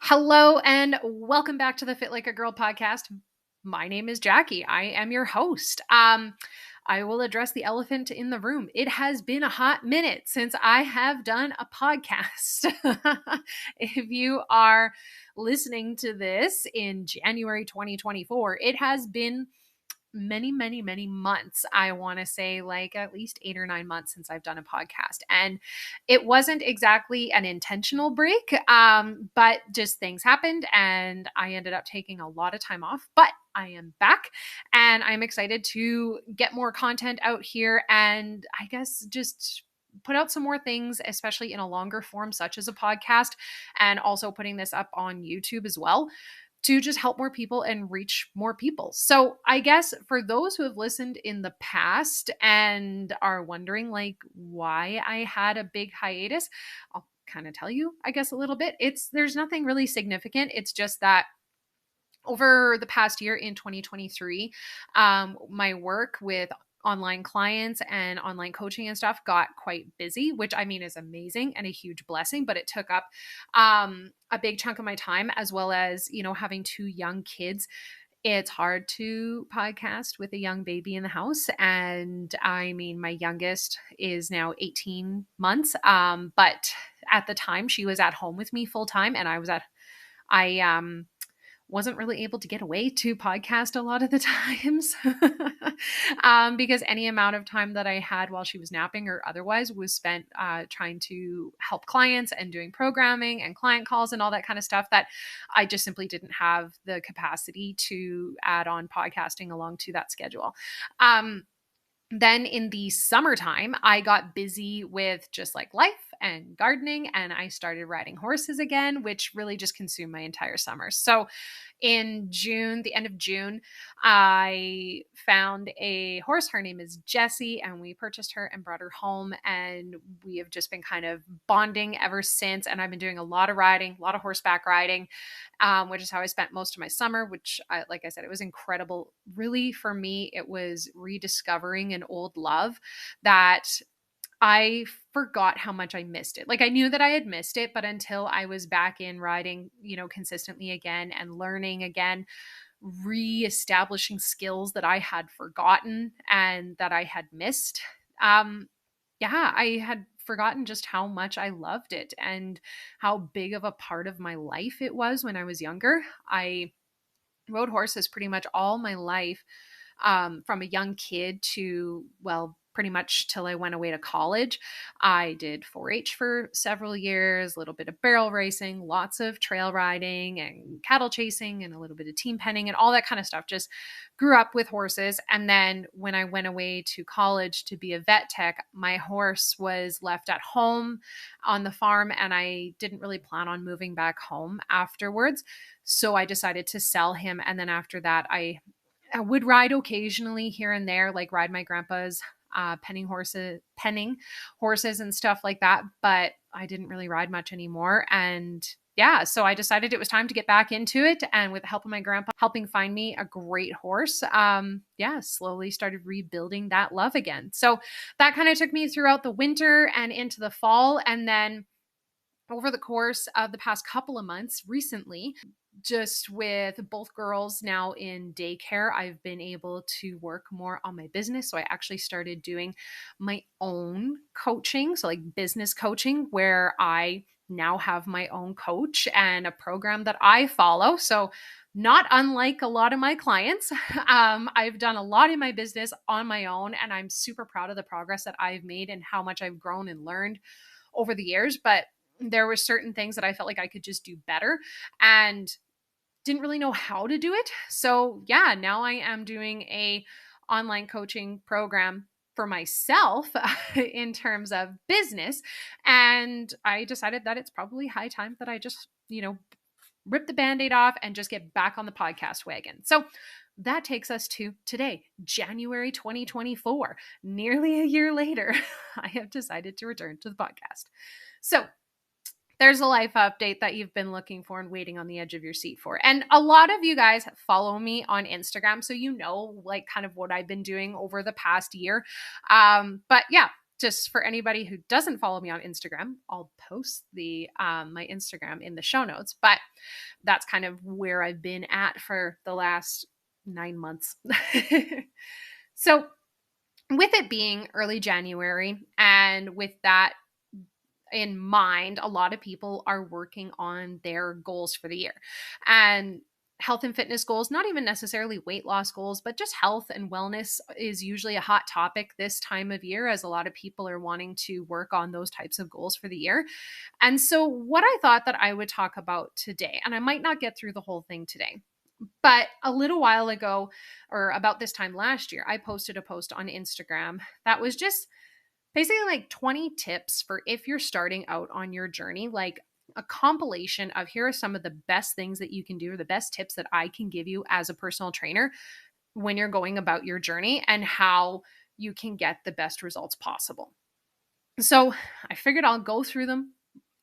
Hello and welcome back to the Fit Like a Girl podcast. My name is Jackie. I am your host. I will address the elephant in the room. It has been a hot minute since I have done a podcast. If you are listening to this in January 2024, it has been many months. I want to say like at least 8 or 9 months since I've done a podcast. And it wasn't exactly an intentional break, but just things happened and I ended up taking a lot of time off. But I am back and I'm excited to get more content out here and I guess just put out some more things, especially in a longer form, such as a podcast, and also putting this up on YouTube as well to just help more people and reach more people. So, I guess for those who have listened in the past and are wondering like why I had a big hiatus, I'll kind of tell you, I guess a little bit. There's nothing really significant. It's just that over the past year in 2023, my work with online clients and online coaching and stuff got quite busy, which I mean is amazing and a huge blessing, but it took up a big chunk of my time, as well as, having two young kids. It's hard to podcast with a young baby in the house. And I mean, my youngest is now 18 months. But at the time she was at home with me full time and I wasn't really able to get away to podcast a lot of the times because any amount of time that I had while she was napping or otherwise was spent trying to help clients and doing programming and client calls and all that kind of stuff that I just simply didn't have the capacity to add on podcasting along to that schedule. Then in the summertime, I got busy with just like life and gardening, and I started riding horses again, which really just consumed my entire summer. So in June, the end of June, I found a horse. Her name is Jessie, and we purchased her and brought her home. And we have just been kind of bonding ever since. And I've been doing a lot of riding, a lot of horseback riding, which is how I spent most of my summer, like I said, it was incredible. Really, for me, it was rediscovering an old love that I forgot how much I missed it. Like I knew that I had missed it, but until I was back in riding, consistently again and learning again, reestablishing skills that I had forgotten and that I had missed. I had forgotten just how much I loved it and how big of a part of my life it was when I was younger. I rode horses pretty much all my life, from a young kid to, well, pretty much till I went away to college. I did 4-H for several years, a little bit of barrel racing, lots of trail riding and cattle chasing and a little bit of team penning and all that kind of stuff. Just grew up with horses. And then when I went away to college to be a vet tech, my horse was left at home on the farm and I didn't really plan on moving back home afterwards. So I decided to sell him. And then after that, I would ride occasionally here and there, like ride my grandpa's penning horses and stuff like that. But I didn't really ride much anymore. And yeah, so I decided it was time to get back into it. And with the help of my grandpa helping find me a great horse, slowly started rebuilding that love again. So that kind of took me throughout the winter and into the fall. And then over the course of the past couple of months recently, just with both girls now in daycare, I've been able to work more on my business. So I actually started doing my own coaching. So like business coaching, where I now have my own coach and a program that I follow. So not unlike a lot of my clients, I've done a lot in my business on my own, and I'm super proud of the progress that I've made and how much I've grown and learned over the years. But there were certain things that I felt like I could just do better and didn't really know how to do it. So yeah, now I am doing a online coaching program for myself in terms of business. And I decided that it's probably high time that I just, rip the Band-Aid off and just get back on the podcast wagon. So that takes us to today, January 2024. Nearly a year later, I have decided to return to the podcast. So there's a life update that you've been looking for and waiting on the edge of your seat for. And a lot of you guys follow me on Instagram, so you know like kind of what I've been doing over the past year. But yeah, just for anybody who doesn't follow me on Instagram, I'll post the my Instagram in the show notes. But that's kind of where I've been at for the last 9 months. So, with it being early January, and with that in mind, a lot of people are working on their goals for the year. And health and fitness goals, not even necessarily weight loss goals, but just health and wellness is usually a hot topic this time of year, as a lot of people are wanting to work on those types of goals for the year. And so, what I thought that I would talk about today, and I might not get through the whole thing today, but a little while ago, or about this time last year, I posted a post on Instagram that was just basically like 20 tips for if you're starting out on your journey, like a compilation of here are some of the best things that you can do, or the best tips that I can give you as a personal trainer when you're going about your journey, and how you can get the best results possible. So I figured I'll go through them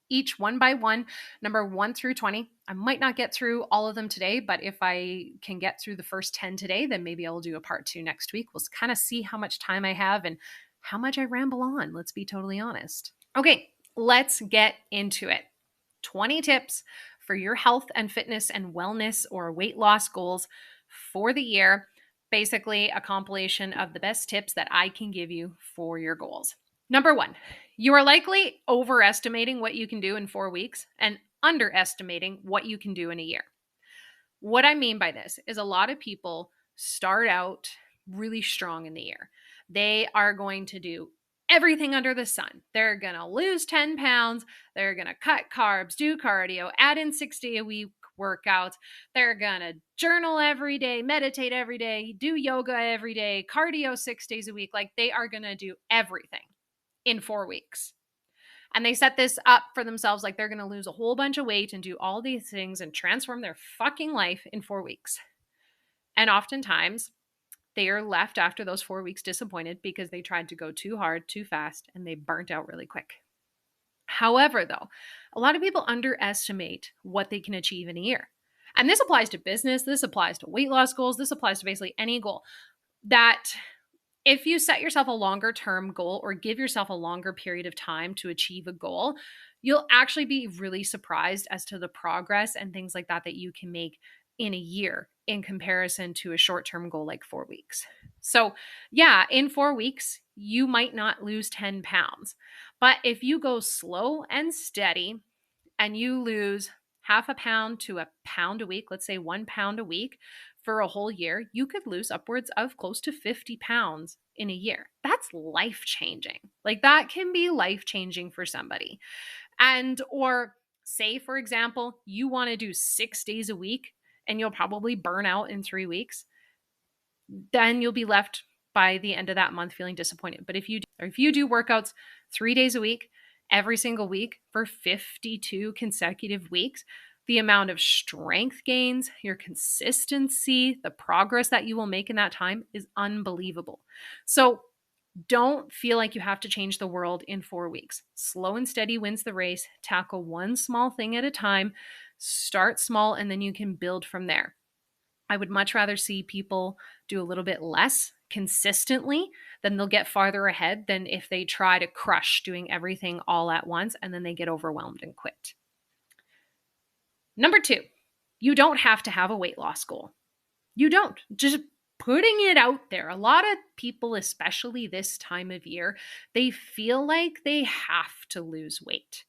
each one by one, number 1 through 20. I might not get through all of them today, but if I can get through the first 10 today, then maybe I'll do a part 2 next week. We'll kind of see how much time I have and how much I ramble on. Let's be totally honest. Okay, let's get into it. 20 tips for your health and fitness and wellness or weight loss goals for the year. Basically, a compilation of the best tips that I can give you for your goals. Number 1, you are likely overestimating what you can do in 4 weeks and underestimating what you can do in a year. What I mean by this is a lot of people start out really strong in the year. They are going to do everything under the sun. They're going to lose 10 pounds. They're going to cut carbs, do cardio, add in 6-day-a-week workouts. They're going to journal every day, meditate every day, do yoga every day, cardio 6 days a week. Like, they are going to do everything in 4 weeks. And they set this up for themselves like they're going to lose a whole bunch of weight and do all these things and transform their fucking life in 4 weeks. And oftentimes, they are left after those 4 weeks disappointed because they tried to go too hard, too fast, and they burnt out really quick. However, though, a lot of people underestimate what they can achieve in a year. And this applies to business, this applies to weight loss goals, this applies to basically any goal. That if you set yourself a longer term goal or give yourself a longer period of time to achieve a goal, you'll actually be really surprised as to the progress and things like that that you can make in a year in comparison to a short-term goal like 4 weeks. So yeah, in 4 weeks, you might not lose 10 pounds. But if you go slow and steady and you lose half a pound to a pound a week, let's say 1 pound a week for a whole year, you could lose upwards of close to 50 pounds in a year. That's life-changing. Like, that can be life-changing for somebody. And, or say, for example, you want to do 6 days a week and you'll probably burn out in 3 weeks. Then you'll be left by the end of that month feeling disappointed. But if you do workouts 3 days a week, every single week for 52 consecutive weeks, the amount of strength gains, your consistency, the progress that you will make in that time is unbelievable. So don't feel like you have to change the world in 4 weeks. Slow and steady wins the race. Tackle one small thing at a time. Start small, and then you can build from there. I would much rather see people do a little bit less consistently, then they'll get farther ahead than if they try to crush doing everything all at once and then they get overwhelmed and quit. Number 2, you don't have to have a weight loss goal. You don't. Just putting it out there. A lot of people, especially this time of year, they feel like they have to lose weight.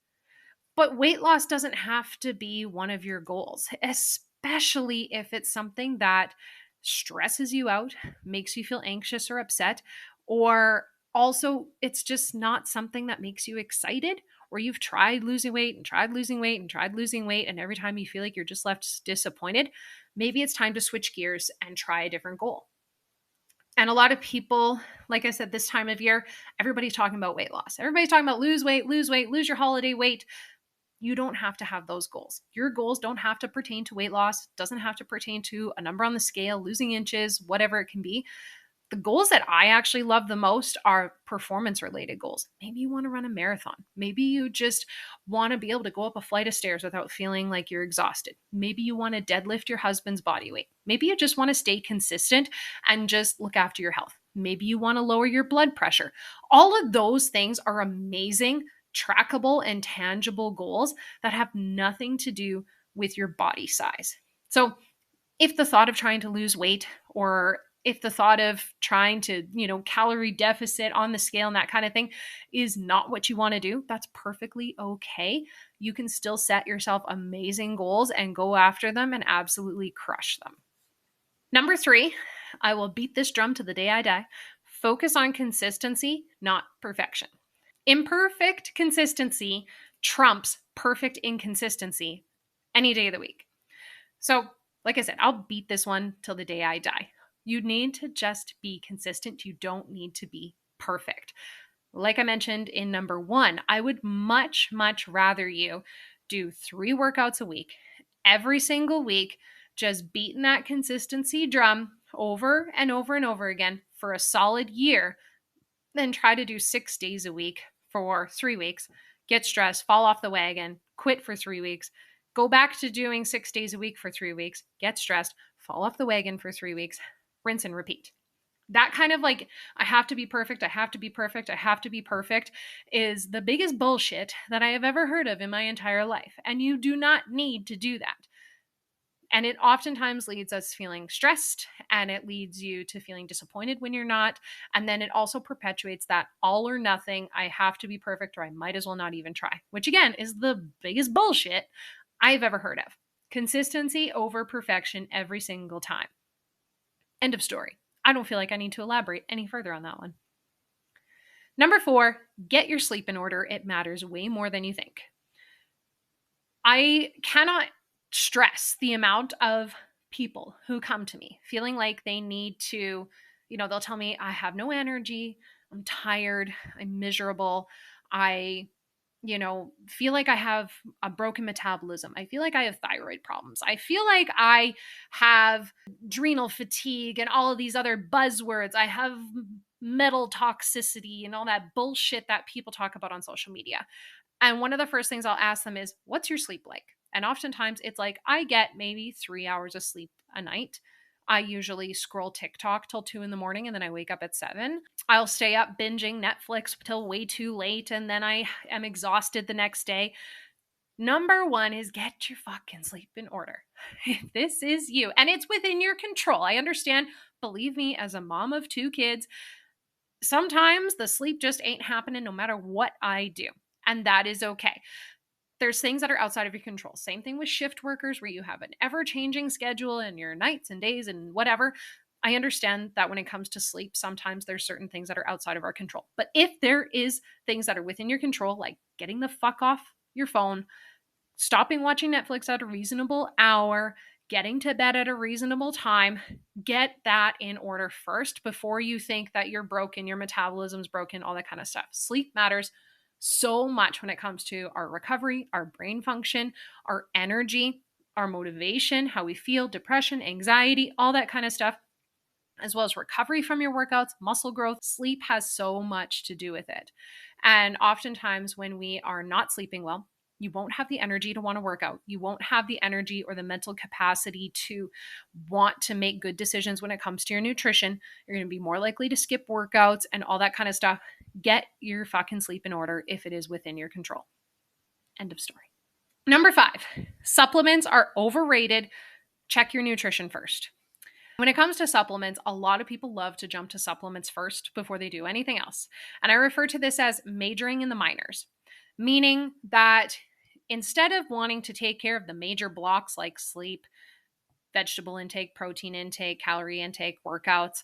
But weight loss doesn't have to be one of your goals, especially if it's something that stresses you out, makes you feel anxious or upset, or also it's just not something that makes you excited, or you've tried losing weight and tried losing weight and tried losing weight, and every time you feel like you're just left disappointed, maybe it's time to switch gears and try a different goal. And a lot of people, like I said, this time of year, everybody's talking about weight loss. Everybody's talking about lose weight, lose your holiday weight. You don't have to have those goals. Your goals don't have to pertain to weight loss, doesn't have to pertain to a number on the scale, losing inches, whatever it can be. The goals that I actually love the most are performance-related goals. Maybe you want to run a marathon. Maybe you just want to be able to go up a flight of stairs without feeling like you're exhausted. Maybe you want to deadlift your husband's body weight. Maybe you just want to stay consistent and just look after your health. Maybe you want to lower your blood pressure. All of those things are amazing, trackable, and tangible goals that have nothing to do with your body size. So, if the thought of trying to lose weight, or if the thought of trying to, calorie deficit on the scale and that kind of thing is not what you want to do, that's perfectly okay. You can still set yourself amazing goals and go after them and absolutely crush them. Number 3, I will beat this drum to the day I die. Focus on consistency, not perfection. Imperfect consistency trumps perfect inconsistency any day of the week. So, like I said, I'll beat this one till the day I die. You need to just be consistent. You don't need to be perfect. Like I mentioned in number 1, I would much, much rather you do 3 workouts a week, every single week, just beating that consistency drum over and over and over again for a solid year, than try to do 6 days a week for 3 weeks, get stressed, fall off the wagon, quit for 3 weeks, go back to doing 6 days a week for 3 weeks, get stressed, fall off the wagon for 3 weeks, rinse and repeat. That kind of like, I have to be perfect, I have to be perfect, I have to be perfect is the biggest bullshit that I have ever heard of in my entire life. And you do not need to do that. And it oftentimes leads us feeling stressed, and it leads you to feeling disappointed when you're not. And then it also perpetuates that all or nothing, I have to be perfect or I might as well not even try, which again is the biggest bullshit I've ever heard of. Consistency over perfection every single time. End of story. I don't feel like I need to elaborate any further on that one. Number 4, get your sleep in order. It matters way more than you think. I cannot stress the amount of people who come to me feeling like they need to, they'll tell me, I have no energy, I'm tired, I'm miserable, I, feel like I have a broken metabolism, I feel like I have thyroid problems, I feel like I have adrenal fatigue and all of these other buzzwords, I have metal toxicity and all that bullshit that people talk about on social media. And one of the first things I'll ask them is, what's your sleep like? And oftentimes it's like, I get maybe 3 hours of sleep a night. I usually scroll TikTok till 2 a.m. and then I wake up at 7. I'll stay up binging Netflix till way too late and then I am exhausted the next day. Number 1 is get your fucking sleep in order. If this is you, and it's within your control. I understand, believe me, as a mom of 2 kids, sometimes the sleep just ain't happening no matter what I do. And that is okay. There's things that are outside of your control. Same thing with shift workers where you have an ever-changing schedule and your nights and days and whatever. I understand that when it comes to sleep, sometimes there's certain things that are outside of our control. But if there is things that are within your control, like getting the fuck off your phone, stopping watching Netflix at a reasonable hour, getting to bed at a reasonable time, get that in order first before you think that you're broken, your metabolism's broken, all that kind of stuff. Sleep matters so much when it comes to our recovery, our brain function, our energy, our motivation, how we feel, depression, anxiety, all that kind of stuff, as well as recovery from your workouts, muscle growth. Sleep has so much to do with it. And oftentimes when we are not sleeping well, you won't have the energy to want to work out. You won't have the energy or the mental capacity to want to make good decisions when it comes to your nutrition. You're going to be more likely to skip workouts and all that kind of stuff. Get your fucking sleep in order if it is within your control. End of story. Number 5, supplements are overrated. Check your nutrition first. When it comes to supplements, a lot of people love to jump to supplements first before they do anything else. And I refer to this as majoring in the minors, meaning that instead of wanting to take care of the major blocks like sleep, vegetable intake, protein intake, calorie intake, workouts,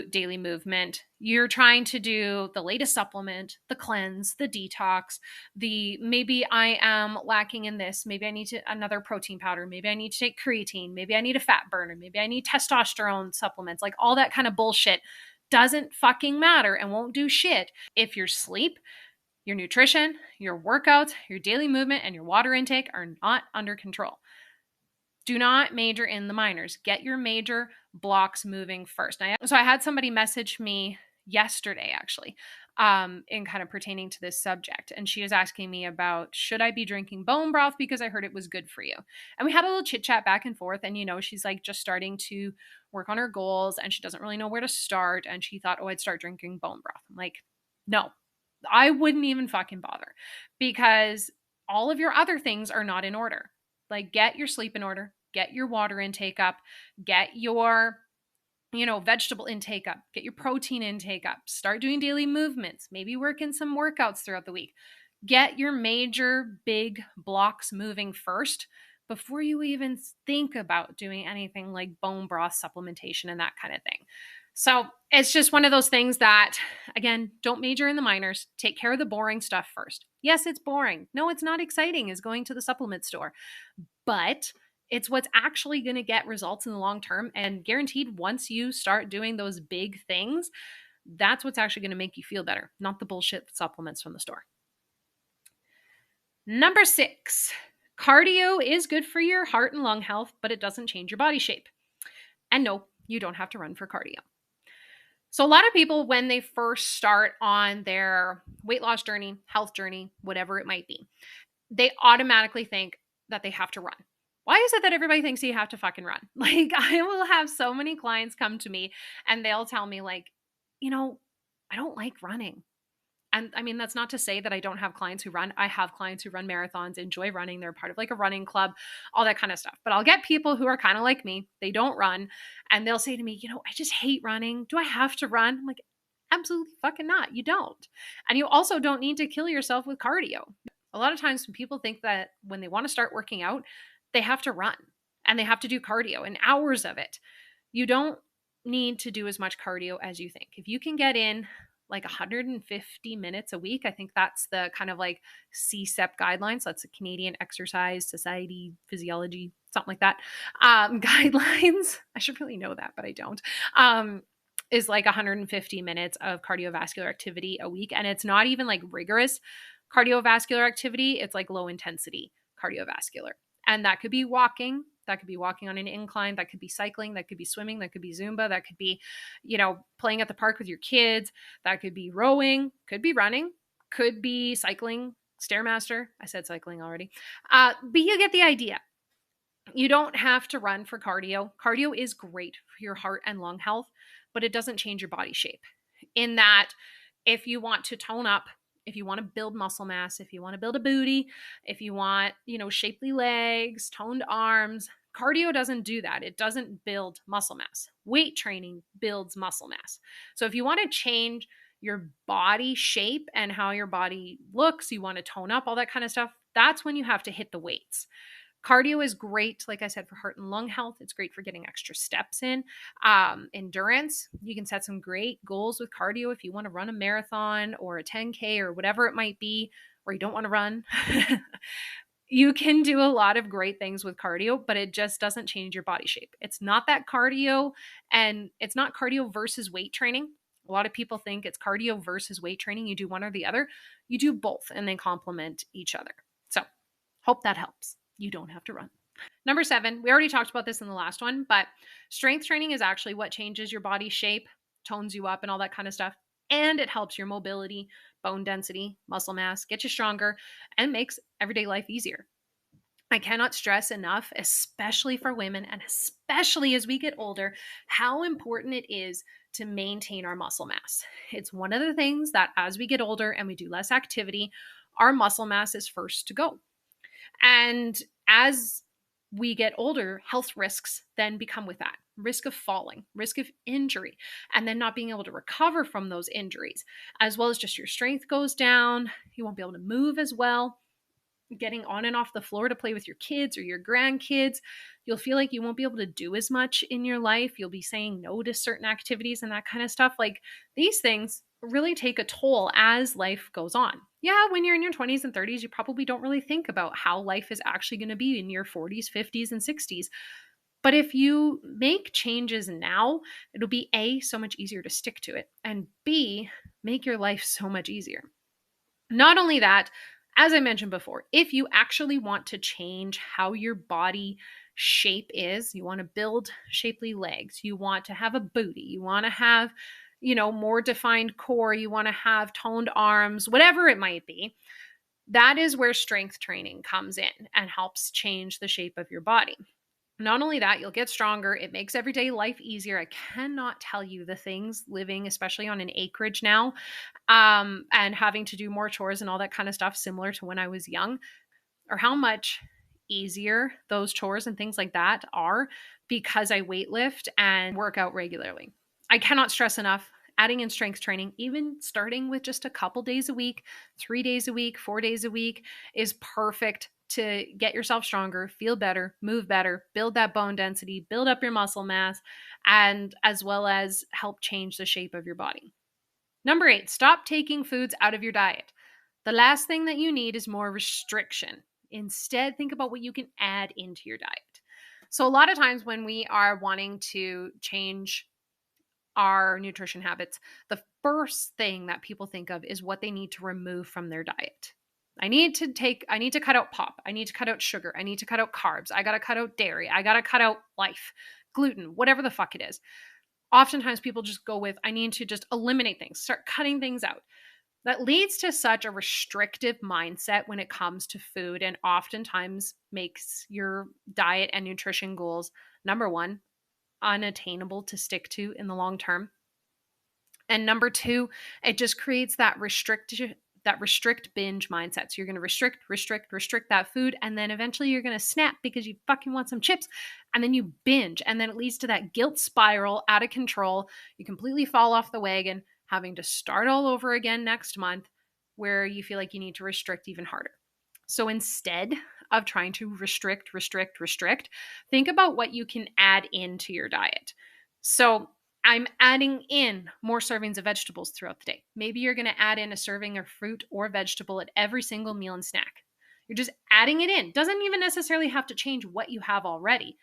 daily movement, you're trying to do the latest supplement, the cleanse, the detox, maybe I am lacking in this, maybe I need another protein powder, maybe I need to take creatine, maybe I need a fat burner, maybe I need testosterone supplements, like all that kind of bullshit doesn't fucking matter and won't do shit if your sleep, your nutrition, your workouts, your daily movement, and your water intake are not under control. Do not major in the minors. Get your major blocks moving first. So I had somebody message me yesterday, actually, in kind of pertaining to this subject. And she was asking me about, should I be drinking bone broth because I heard it was good for you? And we had a little chit chat back and forth. And, she's like just starting to work on her goals and she doesn't really know where to start. And she thought, oh, I'd start drinking bone broth. I'm like, no, I wouldn't even fucking bother, because all of your other things are not in order. Like, get your sleep in order, get your water intake up, get your vegetable intake up, get your protein intake up, start doing daily movements, maybe work in some workouts throughout the week. Get your major big blocks moving first before you even think about doing anything like bone broth supplementation and that kind of thing. So it's just one of those things that, again, don't major in the minors. Take care of the boring stuff first. Yes, it's boring. No, it's not exciting as going to the supplement store, but it's what's actually going to get results in the long term. And guaranteed, once you start doing those big things, that's what's actually going to make you feel better, not the bullshit supplements from the store. Number 6, cardio is good for your heart and lung health, but it doesn't change your body shape. And no, you don't have to run for cardio. So a lot of people, when they first start on their weight loss journey, health journey, whatever it might be, they automatically think that they have to run. Why is it that everybody thinks you have to fucking run? Like, I will have so many clients come to me and they'll tell me like, I don't like running. And I mean, that's not to say that I don't have clients who run. I have clients who run marathons, enjoy running. They're part of like a running club, all that kind of stuff. But I'll get people who are kind of like me. They don't run. And they'll say to me, I just hate running. Do I have to run? I'm like, absolutely fucking not. You don't. And you also don't need to kill yourself with cardio. A lot of times when people think that when they want to start working out, they have to run and they have to do cardio and hours of it. You don't need to do as much cardio as you think. If you can get in like 150 minutes a week, I think that's the kind of like CSEP guidelines. That's the Canadian Exercise Society Physiology, something like that. Guidelines. I should really know that, but I don't. Is like 150 minutes of cardiovascular activity a week. And it's not even like rigorous cardiovascular activity. It's like low intensity cardiovascular. And that could be walking. That could be walking on an incline. That could be cycling. That could be swimming. That could be Zumba. That could be, playing at the park with your kids. That could be rowing. Could be running. Could be cycling. Stairmaster. I said cycling already. But you get the idea. You don't have to run for cardio. Cardio is great for your heart and lung health, but it doesn't change your body shape. In that, if you want to tone up, if you want to build muscle mass, if you want to build a booty, if you want, shapely legs, toned arms, cardio doesn't do that. It doesn't build muscle mass. Weight training builds muscle mass. So if you want to change your body shape and how your body looks, you want to tone up, all that kind of stuff, that's when you have to hit the weights. Cardio is great, like I said, for heart and lung health. It's great for getting extra steps in. Endurance, you can set some great goals with cardio if you want to run a marathon or a 10K or whatever it might be, or you don't want to run. You can do a lot of great things with cardio, but it just doesn't change your body shape. It's not that cardio, and it's not cardio versus weight training. A lot of people think it's cardio versus weight training. You do one or the other. You do both, and they complement each other. So, hope that helps. You don't have to run. Number 7, we already talked about this in the last one, but strength training is actually what changes your body shape, tones you up and all that kind of stuff. And it helps your mobility, bone density, muscle mass, gets you stronger, and makes everyday life easier. I cannot stress enough, especially for women and especially as we get older, how important it is to maintain our muscle mass. It's one of the things that as we get older and we do less activity, our muscle mass is first to go. And as we get older, health risks then become with that. Risk of falling, risk of injury, and then not being able to recover from those injuries, as well as just your strength goes down. You won't be able to move as well. Getting on and off the floor to play with your kids or your grandkids, you'll feel like you won't be able to do as much in your life. You'll be saying no to certain activities and that kind of stuff. Like, these things really take a toll as life goes on. Yeah, when you're in your 20s and 30s, you probably don't really think about how life is actually going to be in your 40s, 50s, and 60s. But if you make changes now, it'll be A, so much easier to stick to it, and B, make your life so much easier. Not only that, as I mentioned before, if you actually want to change how your body shape is, you want to build shapely legs, you want to have a booty, you want to have more defined core, you want to have toned arms, whatever it might be. That is where strength training comes in and helps change the shape of your body. Not only that, you'll get stronger. It makes everyday life easier. I cannot tell you the things living, especially on an acreage now, and having to do more chores and all that kind of stuff, similar to when I was young, or how much easier those chores and things like that are because I weightlift and work out regularly. I cannot stress enough adding in strength training, even starting with just a couple days a week, 3 days a week, 4 days a week, is perfect to get yourself stronger, feel better, move better, build that bone density, build up your muscle mass, and as well as help change the shape of your body. Number 8, stop taking foods out of your diet. The last thing that you need is more restriction. Instead, think about what you can add into your diet. So, a lot of times when we are wanting to change our nutrition habits, the first thing that people think of is what they need to remove from their diet. I need to cut out pop. I need to cut out sugar. I need to cut out carbs. I got to cut out dairy. I got to cut out life, gluten, whatever the fuck it is. Oftentimes people just go with, I need to just eliminate things, start cutting things out. That leads to such a restrictive mindset when it comes to food, and oftentimes makes your diet and nutrition goals, number one, unattainable to stick to in the long term. And number two, it just creates that restrict binge mindset. So you're going to restrict that food. And then eventually you're going to snap because you fucking want some chips. And then you binge. And then it leads to that guilt spiral out of control. You completely fall off the wagon, having to start all over again next month, where you feel like you need to restrict even harder. So instead of trying to restrict, think about what you can add into your diet. So I'm adding in more servings of vegetables throughout the day. Maybe you're going to add in a serving of fruit or vegetable at every single meal and snack. You're just adding it in. Doesn't even necessarily have to change what you have already.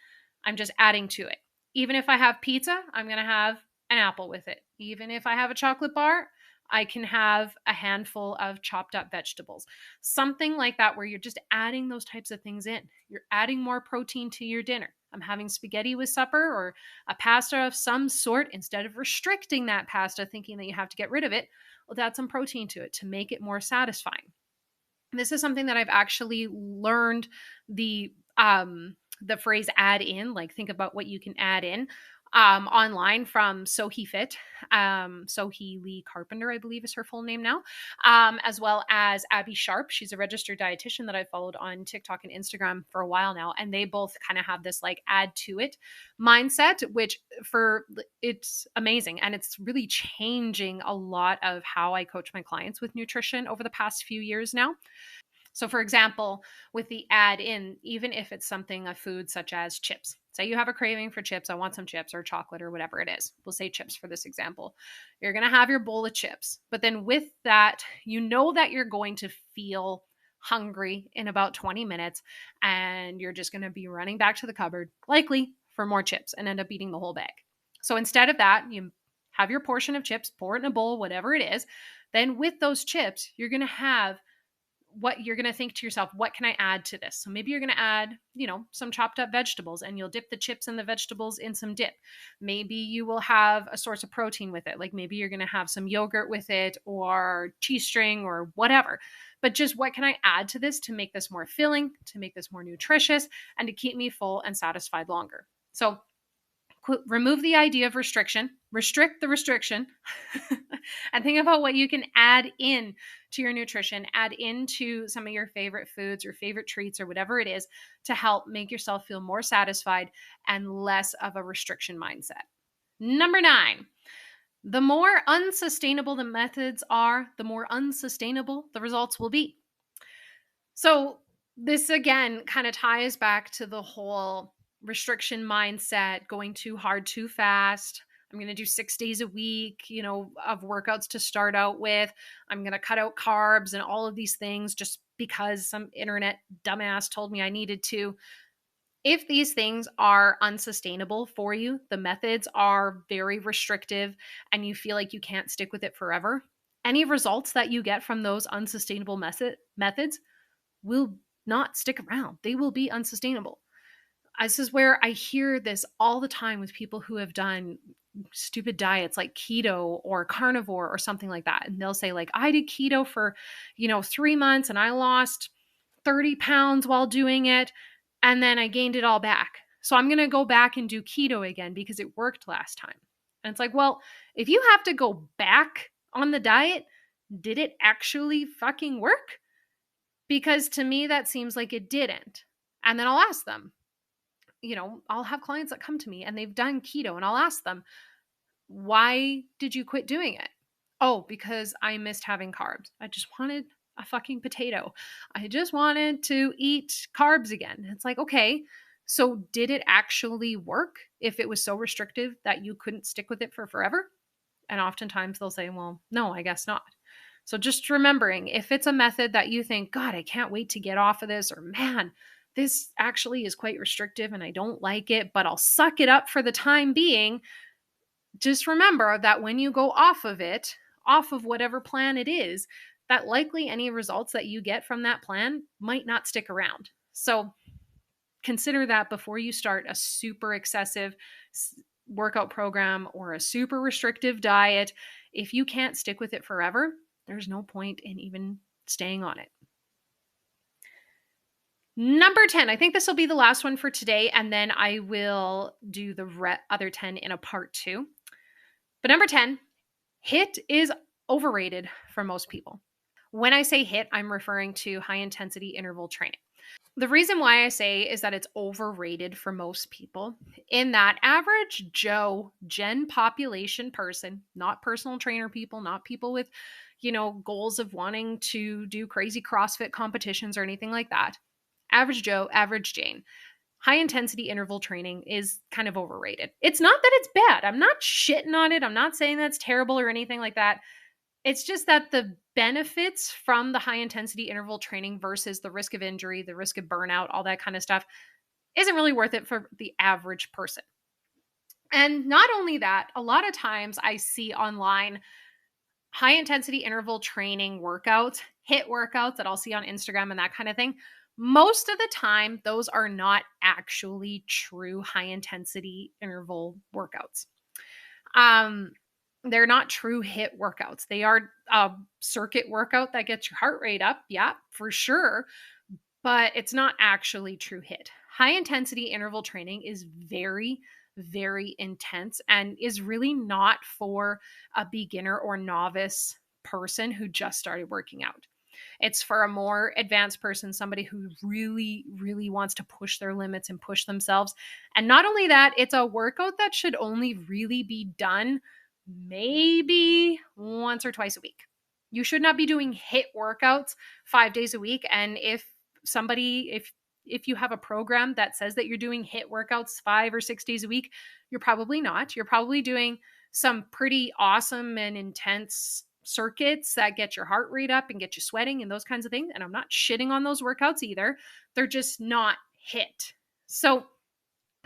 I'm just adding to it. Even if I have pizza, I'm going to have an apple with it. Even if I have a chocolate bar, I can have a handful of chopped up vegetables. Something like that, where you're just adding those types of things in. You're adding more protein to your dinner. I'm having spaghetti with supper or a pasta of some sort. Instead of restricting that pasta, thinking that you have to get rid of it, let's add some protein to it to make it more satisfying. This is something that I've actually learned the phrase add in, like think about what you can add in, online from Sohi Fit. Sohi Lee Carpenter, I believe is her full name now, as well as Abby Sharp. She's a registered dietitian that I followed on TikTok and Instagram for a while now. And they both kind of have this like add to it mindset, which it's amazing. And it's really changing a lot of how I coach my clients with nutrition over the past few years now. So for example, with the add in, even if it's a food such as chips, say you have a craving for chips, I want some chips or chocolate or whatever it is. We'll say chips for this example. You're going to have your bowl of chips, but then with that, you know that you're going to feel hungry in about 20 minutes and you're just going to be running back to the cupboard, likely for more chips, and end up eating the whole bag. So instead of that, you have your portion of chips, pour it in a bowl, whatever it is. Then with those chips, you're going to think to yourself, what can I add to this? So maybe you're going to add, some chopped up vegetables, and you'll dip the chips and the vegetables in some dip. Maybe you will have a source of protein with it. Like maybe you're going to have some yogurt with it or cheese string or whatever. But just what can I add to this to make this more filling, to make this more nutritious, and to keep me full and satisfied longer? So remove the idea of restriction, restrict the restriction, and think about what you can add in to your nutrition, add into some of your favorite foods, your favorite treats, or whatever it is to help make yourself feel more satisfied and less of a restriction mindset. Number 9, the more unsustainable the methods are, the more unsustainable the results will be. So this again kind of ties back to the whole restriction mindset, going too hard, too fast. I'm going to do 6 days a week, of workouts to start out with. I'm going to cut out carbs and all of these things just because some internet dumbass told me I needed to. If these things are unsustainable for you, the methods are very restrictive, and you feel like you can't stick with it forever, any results that you get from those unsustainable methods will not stick around. They will be unsustainable. This is where I hear this all the time with people who have done stupid diets like keto or carnivore or something like that. And they'll say like, I did keto for, 3 months and I lost 30 pounds while doing it. And then I gained it all back. So I'm going to go back and do keto again because it worked last time. And it's like, well, if you have to go back on the diet, did it actually fucking work? Because to me, that seems like it didn't. And then I'll ask them, I'll have clients that come to me and they've done keto and I'll ask them, why did you quit doing it? Oh, because I missed having carbs. I just wanted a fucking potato. I just wanted to eat carbs again. It's like, okay, so did it actually work if it was so restrictive that you couldn't stick with it for forever? And oftentimes they'll say, well, no, I guess not. So just remembering, if it's a method that you think, God, I can't wait to get off of this, or man, this actually is quite restrictive and I don't like it, but I'll suck it up for the time being. Just remember that when you go off of it, off of whatever plan it is, that likely any results that you get from that plan might not stick around. So consider that before you start a super excessive workout program or a super restrictive diet. If you can't stick with it forever, there's no point in even staying on it. Number 10, I think this will be the last one for today, and then I will do the other 10 in a part 2. But number 10, HIIT is overrated for most people. When I say HIIT, I'm referring to high intensity interval training. The reason why I say is that it's overrated for most people, in that average Joe, gen population person, not personal trainer people, not people with, goals of wanting to do crazy CrossFit competitions or anything like that. Average Joe, average Jane. High intensity interval training is kind of overrated. It's not that it's bad. I'm not shitting on it. I'm not saying that's terrible or anything like that. It's just that the benefits from the high intensity interval training versus the risk of injury, the risk of burnout, all that kind of stuff isn't really worth it for the average person. And not only that, a lot of times I see online high intensity interval training workouts, HIIT workouts that I'll see on Instagram and that kind of thing. Most of the time, those are not actually true high intensity interval workouts. They're not true HIIT workouts. They are a circuit workout that gets your heart rate up. Yeah, for sure. But it's not actually true HIIT. High intensity interval training is very, very intense and is really not for a beginner or novice person who just started working out. It's for a more advanced person, somebody who really, really wants to push their limits and push themselves. And not only that, it's a workout that should only really be done maybe once or twice a week. You should not be doing HIIT workouts 5 days a week. And if you have a program that says that you're doing HIIT workouts 5 or 6 days a week, you're probably not. You're probably doing some pretty awesome and intense circuits that get your heart rate up and get you sweating and those kinds of things. And I'm not shitting on those workouts either. They're just not HIIT. So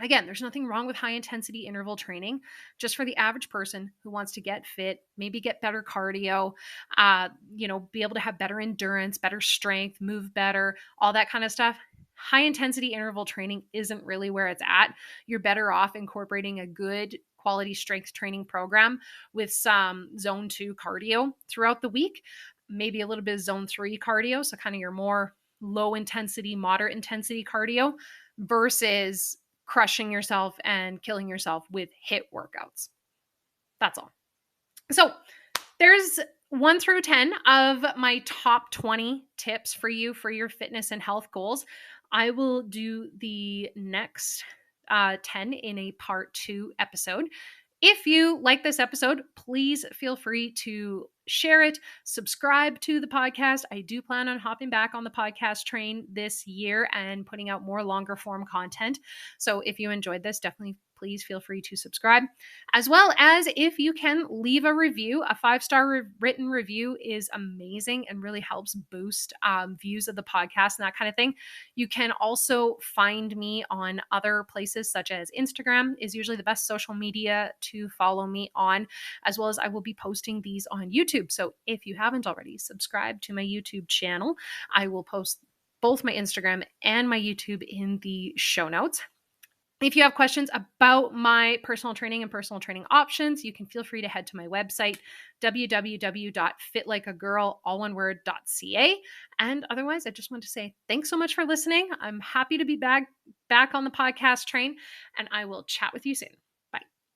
again, there's nothing wrong with high intensity interval training, just for the average person who wants to get fit, maybe get better cardio, be able to have better endurance, better strength, move better, all that kind of stuff. High intensity interval training isn't really where it's at. You're better off incorporating a good quality strength training program with some zone 2 cardio throughout the week, maybe a little bit of zone 3 cardio. So kind of your more low intensity, moderate intensity cardio versus crushing yourself and killing yourself with HIIT workouts. That's all. So there's 1 through 10 of my top 20 tips for you for your fitness and health goals. I will do the next 10 in a part 2 episode. If you like this episode, please feel free to share it, subscribe to the podcast. I do plan on hopping back on the podcast train this year and putting out more longer form content. So if you enjoyed this, definitely please feel free to subscribe. As well as if you can leave a review, a 5-star written review is amazing and really helps boost views of the podcast and that kind of thing. You can also find me on other places such as Instagram is usually the best social media to follow me on, as well as I will be posting these on YouTube. So if you haven't already, subscribe to my YouTube channel. I will post both my Instagram and my YouTube in the show notes. If you have questions about my personal training and personal training options, you can feel free to head to my website, www.fitlikeagirl.ca. And otherwise, I just want to say thanks so much for listening. I'm happy to be back on the podcast train, and I will chat with you soon.